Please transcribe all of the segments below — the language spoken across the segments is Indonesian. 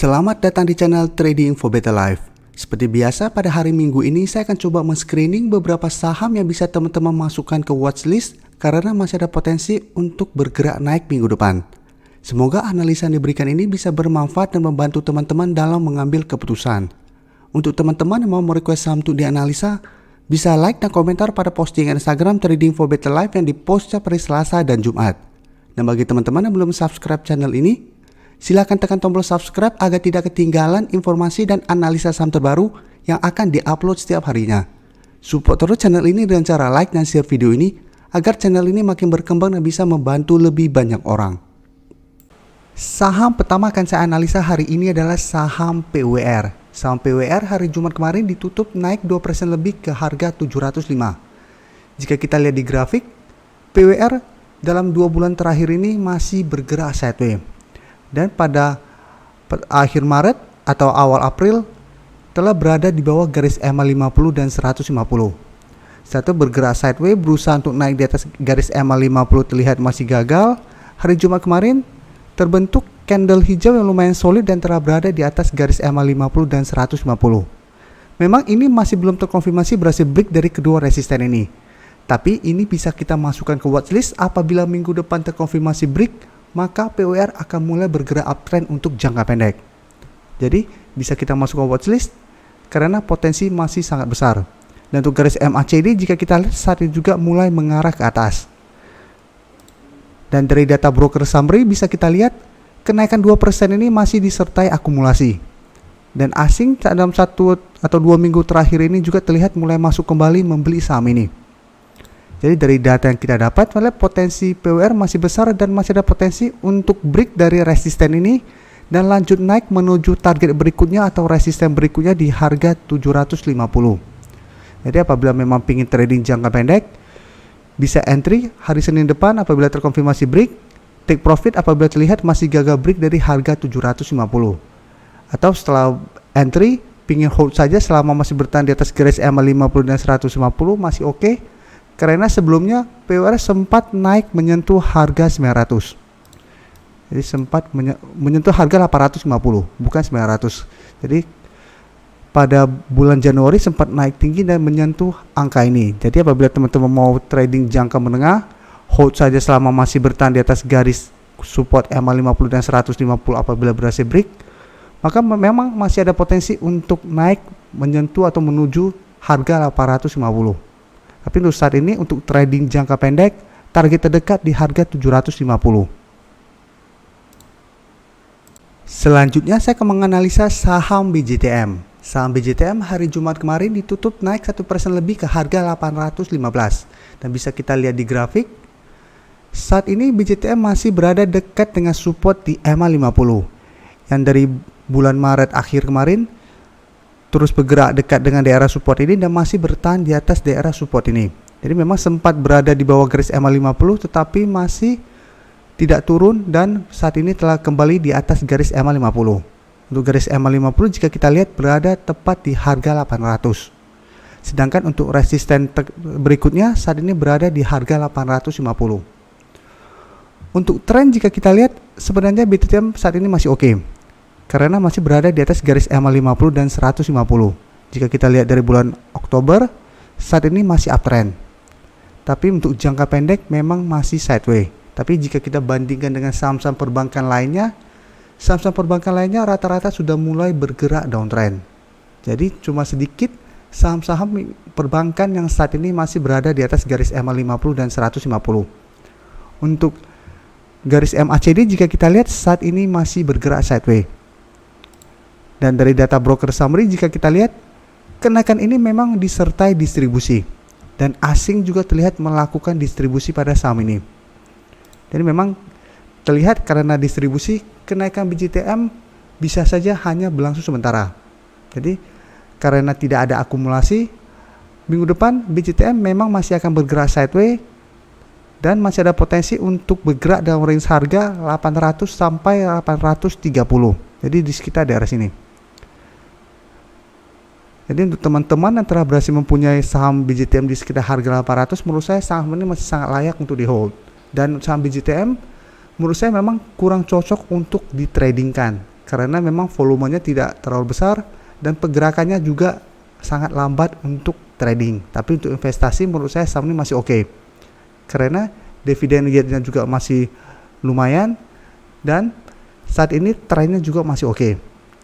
Selamat datang di channel Trading for Better Life. Seperti biasa, pada hari Minggu ini saya akan coba men-screening beberapa saham yang bisa teman-teman masukkan ke watchlist karena masih ada potensi untuk bergerak naik minggu depan. Semoga analisa yang diberikan ini bisa bermanfaat dan membantu teman-teman dalam mengambil keputusan. Untuk teman-teman yang mau merequest saham untuk dianalisa, bisa like dan komentar pada postingan Instagram Trading for Better Life yang dipost setiap hari Selasa dan Jumat. Dan bagi teman-teman yang belum subscribe channel ini, silakan tekan tombol subscribe agar tidak ketinggalan informasi dan analisa saham terbaru yang akan diupload setiap harinya. Support terus channel ini dengan cara like dan share video ini agar channel ini makin berkembang dan bisa membantu lebih banyak orang. Saham pertama akan saya analisa hari ini adalah saham PWR. Saham PWR hari Jumat kemarin ditutup naik 2% lebih ke harga 705. Jika kita lihat di grafik, PWR dalam 2 bulan terakhir ini masih bergerak sideways. Dan pada akhir Maret atau awal April telah berada di bawah garis EMA 50 dan 150. Satu bergerak sideways, berusaha untuk naik di atas garis EMA 50 terlihat masih gagal. Hari Jumat kemarin terbentuk candle hijau yang lumayan solid dan telah berada di atas garis EMA 50 dan 150. Memang ini masih belum terkonfirmasi berhasil break dari kedua resisten ini. Tapi ini bisa kita masukkan ke watchlist apabila minggu depan terkonfirmasi break, maka PWR akan mulai bergerak uptrend untuk jangka pendek. Jadi bisa kita masuk ke watchlist karena potensi masih sangat besar. Dan untuk garis MACD jika kita lihat saat ini juga mulai mengarah ke atas. Dan dari data broker summary bisa kita lihat kenaikan 2% ini masih disertai akumulasi. Dan asing dalam 1 atau 2 minggu terakhir ini juga terlihat mulai masuk kembali membeli saham ini. Jadi dari data yang kita dapat, potensi PWR masih besar dan masih ada potensi untuk break dari resisten ini dan lanjut naik menuju target berikutnya atau resisten berikutnya di harga 750. Jadi apabila memang ingin trading jangka pendek, bisa entry hari Senin depan apabila terkonfirmasi break, take profit apabila terlihat masih gagal break dari harga 750. Atau setelah entry, ingin hold saja selama masih bertahan di atas garis EMA 50 dan 150 masih oke. Karena sebelumnya PWR sempat naik menyentuh harga 900. Jadi sempat menyentuh harga 850, bukan 900. Jadi pada bulan Januari sempat naik tinggi dan menyentuh angka ini. Jadi apabila teman-teman mau trading jangka menengah, hold saja selama masih bertahan di atas garis support EMA 50 dan 150 apabila berhasil break, maka memang masih ada potensi untuk naik menyentuh atau menuju harga 850. Tapi untuk saat ini untuk trading jangka pendek, target terdekat di harga 750. Selanjutnya saya akan menganalisa saham BJTM. Saham BJTM hari Jumat kemarin ditutup naik 1% lebih ke harga 815. Dan bisa kita lihat di grafik, saat ini BJTM masih berada dekat dengan support di EMA 50. Yang dari bulan Maret akhir kemarin terus bergerak dekat dengan daerah support ini dan masih bertahan di atas daerah support ini. Jadi memang sempat berada di bawah garis EMA 50 tetapi masih tidak turun dan saat ini telah kembali di atas garis EMA 50. Untuk garis EMA 50 jika kita lihat berada tepat di harga 800. Sedangkan untuk resisten berikutnya saat ini berada di harga 850. Untuk tren jika kita lihat sebenarnya BTTM saat ini masih oke. Karena masih berada di atas garis EMA 50 dan 150. Jika kita lihat dari bulan Oktober, saat ini masih uptrend. Tapi untuk jangka pendek memang masih sideways. Tapi jika kita bandingkan dengan saham-saham perbankan lainnya, saham-saham perbankan lainnya rata-rata sudah mulai bergerak downtrend. Jadi cuma sedikit saham-saham perbankan yang saat ini masih berada di atas garis EMA 50 dan 150. Untuk garis MACD jika kita lihat saat ini masih bergerak sideways. Dan dari data broker summary jika kita lihat, kenaikan ini memang disertai distribusi. Dan asing juga terlihat melakukan distribusi pada saham ini. Jadi memang terlihat karena distribusi, kenaikan BJTM bisa saja hanya berlangsung sementara. Jadi karena tidak ada akumulasi, minggu depan BJTM memang masih akan bergerak sideways. Dan masih ada potensi untuk bergerak dalam range harga 800 sampai 830. Jadi di sekitar daerah sini. Jadi untuk teman-teman yang telah berhasil mempunyai saham BJTM di sekitar harga 800, menurut saya saham ini masih sangat layak untuk di hold. Dan saham BJTM menurut saya memang kurang cocok untuk ditradingkan. karena memang volumenya tidak terlalu besar dan pergerakannya juga sangat lambat untuk trading. Tapi untuk investasi menurut saya saham ini masih oke, karena dividen yield-nya juga masih lumayan dan saat ini trennya juga masih oke.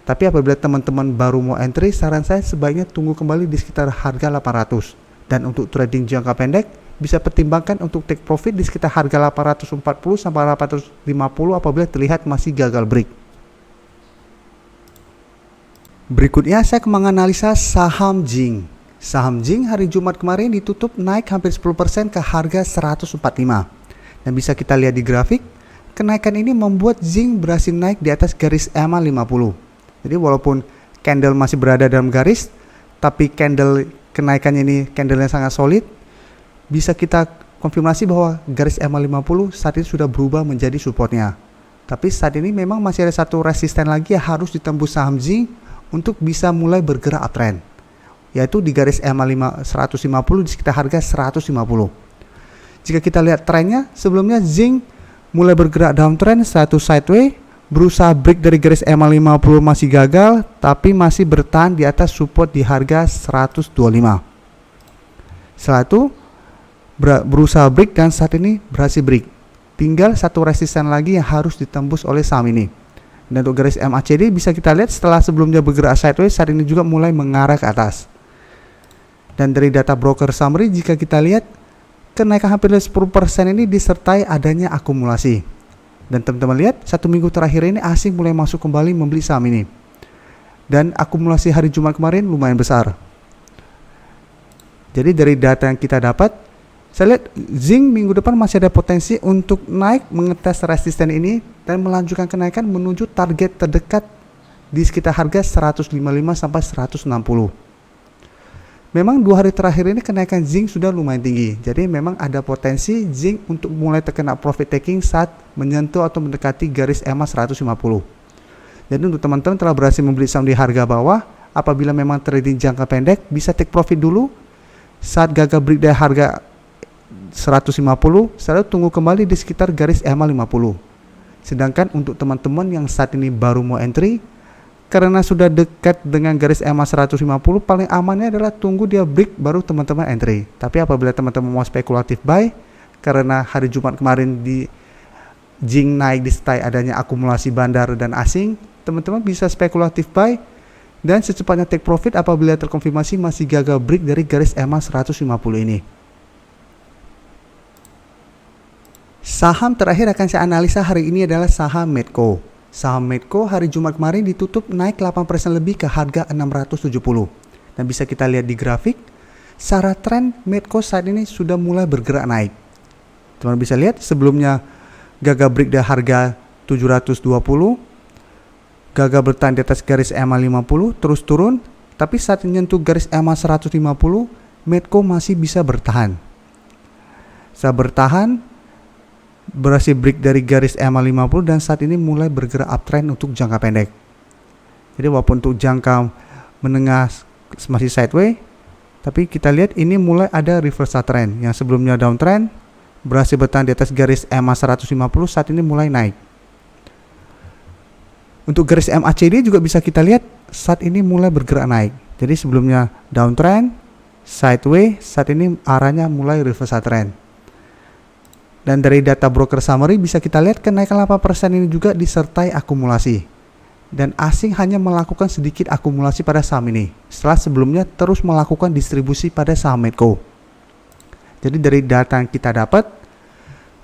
Tapi apabila teman-teman baru mau entry, saran saya sebaiknya tunggu kembali di sekitar harga 800. Dan untuk trading jangka pendek, bisa pertimbangkan untuk take profit di sekitar harga 840 sampai 850 apabila terlihat masih gagal break. Berikutnya saya akan menganalisa saham Jing. Saham Jing hari Jumat kemarin ditutup naik hampir 10% ke harga 145. Dan bisa kita lihat di grafik, kenaikan ini membuat Jing berhasil naik di atas garis EMA 50. Jadi walaupun candle masih berada dalam garis, tapi candle kenaikannya ini candle yang sangat solid, bisa kita konfirmasi bahwa garis EMA 50 saat ini sudah berubah menjadi supportnya. Tapi saat ini memang masih ada satu resisten lagi yang harus ditembus saham Jing untuk bisa mulai bergerak uptrend, yaitu di garis EMA 150 di sekitar harga 150. Jika kita lihat trennya, sebelumnya Jing mulai bergerak downtrend, satu sideway, berusaha break dari garis EMA 50 masih gagal, tapi masih bertahan di atas support di harga 125. Setelah itu berusaha break dan saat ini berhasil break. Tinggal satu resisten lagi yang harus ditembus oleh saham ini. Dan untuk garis MACD bisa kita lihat setelah sebelumnya bergerak sideways, saat ini juga mulai mengarah ke atas. Dan dari data broker summary, jika kita lihat kenaikan hampir 10% ini disertai adanya akumulasi. Dan teman-teman lihat, satu minggu terakhir ini asing mulai masuk kembali membeli saham ini. Dan akumulasi hari Jumat kemarin lumayan besar. Jadi dari data yang kita dapat, saya lihat Jing minggu depan masih ada potensi untuk naik mengetes resisten ini dan melanjutkan kenaikan menuju target terdekat di sekitar harga 155 sampai 160. Memang 2 hari terakhir ini kenaikan Jing sudah lumayan tinggi. Jadi memang ada potensi Jing untuk mulai terkena profit taking saat menyentuh atau mendekati garis EMA 150. Jadi untuk teman-teman telah berhasil membeli saham di harga bawah, apabila memang trading jangka pendek bisa take profit dulu. Saat gagal break dari harga 150, selalu tunggu kembali di sekitar garis EMA 50. Sedangkan untuk teman-teman yang saat ini baru mau entry, karena sudah dekat dengan garis EMA 150, paling amannya adalah tunggu dia break baru teman-teman entry. Tapi apabila teman-teman mau spekulatif buy, karena hari Jumat kemarin di Jing naik disertai adanya akumulasi bandar dan asing, teman-teman bisa spekulatif buy dan secepatnya take profit apabila terkonfirmasi masih gagal break dari garis EMA 150 ini. Saham terakhir akan saya analisa hari ini adalah saham Medco. Saham Medco hari Jumat kemarin ditutup naik 8% lebih ke harga 670. Dan bisa kita lihat di grafik, secara tren Medco saat ini sudah mulai bergerak naik. Teman bisa lihat sebelumnya gagal break dari harga 720, gagal bertahan di atas garis EMA 50, terus turun, tapi saat menyentuh garis EMA 150, Medco masih bisa bertahan. Saat bertahan, berhasil break dari garis EMA 50 dan saat ini mulai bergerak uptrend untuk jangka pendek. Jadi walaupun untuk jangka menengah masih sideways, tapi kita lihat ini mulai ada reversal trend yang sebelumnya downtrend, berhasil bertahan di atas garis EMA 150, saat ini mulai naik. Untuk garis MACD juga bisa kita lihat saat ini mulai bergerak naik. Jadi sebelumnya downtrend, sideways, saat ini arahnya mulai reversal trend. Dan dari data broker summary bisa kita lihat kenaikan 8% ini juga disertai akumulasi. Dan asing hanya melakukan sedikit akumulasi pada saham ini, setelah sebelumnya terus melakukan distribusi pada saham Medco. Jadi dari data yang kita dapat,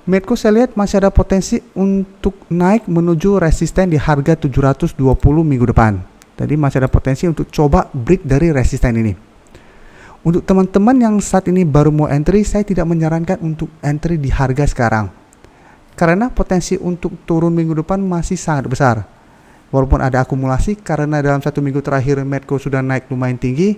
Medco saya lihat masih ada potensi untuk naik menuju resisten di harga 720 minggu depan. Jadi masih ada potensi untuk coba break dari resisten ini. Untuk teman-teman yang saat ini baru mau entry, saya tidak menyarankan untuk entry di harga sekarang. Karena potensi untuk turun minggu depan masih sangat besar. Walaupun ada akumulasi, karena dalam 1 minggu terakhir Medco sudah naik lumayan tinggi,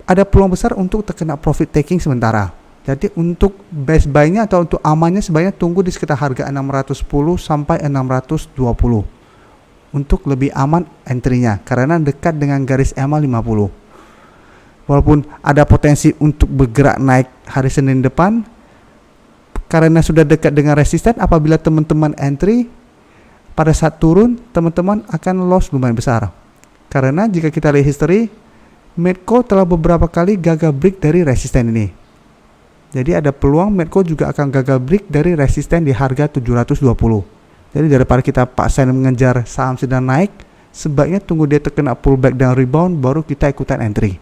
ada peluang besar untuk terkena profit taking sementara. Jadi untuk best buy-nya atau untuk amannya sebaiknya tunggu di sekitar harga 610 sampai 620. Untuk lebih aman entry-nya, karena dekat dengan garis EMA 50. Walaupun ada potensi untuk bergerak naik hari Senin depan, karena sudah dekat dengan resisten, apabila teman-teman entry, pada saat turun teman-teman akan loss lumayan besar. Karena jika kita lihat history, Medco telah beberapa kali gagal break dari resisten ini. Jadi ada peluang Medco juga akan gagal break dari resisten di harga 720. Jadi daripada kita paksain mengejar saham sedang naik, sebaiknya tunggu dia terkena pullback dan rebound baru kita ikutan entry.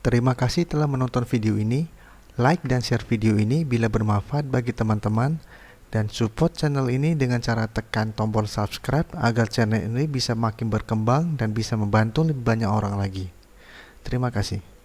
Terima kasih telah menonton video ini. Like dan share video ini bila bermanfaat bagi teman-teman, dan support channel ini dengan cara tekan tombol subscribe agar channel ini bisa makin berkembang dan bisa membantu lebih banyak orang lagi. Terima kasih.